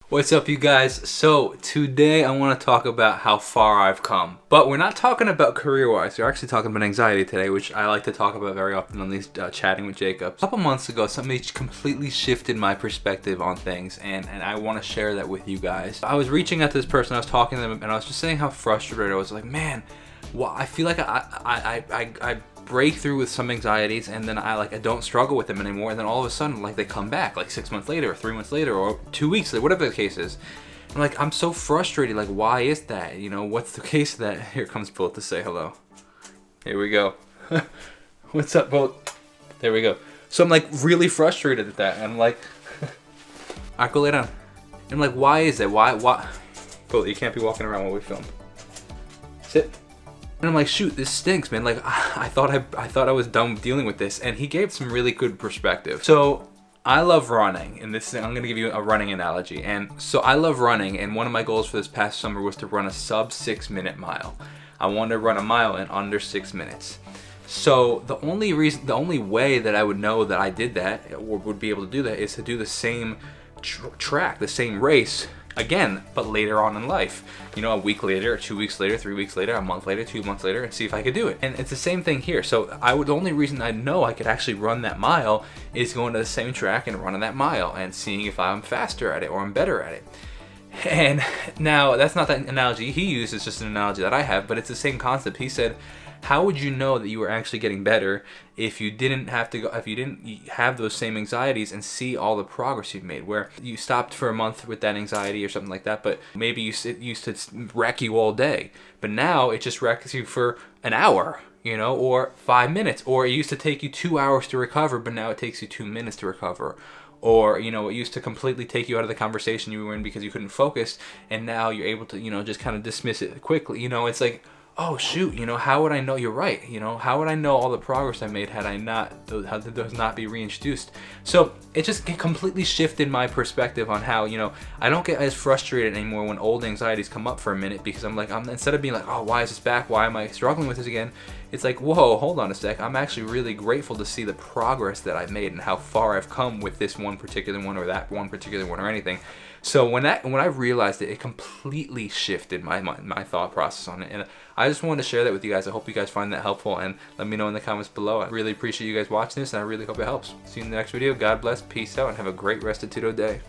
What's up, you guys? So today I want to talk about how far I've come, but we're not talking about career-wise. We're actually talking about anxiety today, which I like to talk about very often on these chatting with Jacob. A couple months ago, something completely shifted my perspective on things, and I want to share that with you guys. I was reaching out to this person, I was talking to them, and I was just saying how frustrated I was. Like, man, well, I feel like I break through with some anxieties, and then I don't struggle with them anymore, and then all of a sudden they come back 6 months later or 3 months later or 2 weeks later, whatever the case is. And I'm so frustrated. Why is that? What's the case of that? Here comes Bolt to say hello. Here we go. What's up, Bolt? There we go. So I'm really frustrated at that, and I'm like alright, go lay down. And I'm why is that? Why Bolt, you can't be walking around while we film. Sit. And I'm shoot, this stinks, man. I thought I was done dealing with this, and he gave some really good perspective. So I love running, and I'm gonna give you a running analogy. And so I love running, and one of my goals for this past summer was to run a sub 6 minute mile. I wanted to run a mile in under 6 minutes. So the only way that I would know that I did that, or would be able to do that, is to do the same track, the same race again, but later on in life. A week later, 2 weeks later, 3 weeks later, a month later, 2 months later, and see if I could do it. And it's the same thing here. So the only reason I know I could actually run that mile is going to the same track and running that mile and seeing if I'm faster at it or I'm better at it. And now that's not the analogy he used, it's just an analogy that I have, but it's the same concept. He said, how would you know that you were actually getting better if you didn't have those same anxieties and see all the progress you've made? Where you stopped for a month with that anxiety or something like that, but maybe it used to wreck you all day, but now it just wrecks you for an hour, or 5 minutes, or it used to take you 2 hours to recover, but now it takes you 2 minutes to recover. Or, it used to completely take you out of the conversation you were in because you couldn't focus, and now you're able to, just kind of dismiss it quickly. It's oh shoot, how would I know you're right? How would I know all the progress I made had those not be reintroduced? So it just completely shifted my perspective on how, I don't get as frustrated anymore when old anxieties come up for a minute, because I'm instead of being oh, why is this back? Why am I struggling with this again? It's whoa, hold on a sec. I'm actually really grateful to see the progress that I've made and how far I've come with this one particular one or that one particular one or anything. So when I realized it completely shifted my thought process on it. And I just wanted to share that with you guys. I hope you guys find that helpful, and let me know in the comments below. I really appreciate you guys watching this, and I really hope it helps. See you in the next video. God bless, peace out, and have a great Restituto day.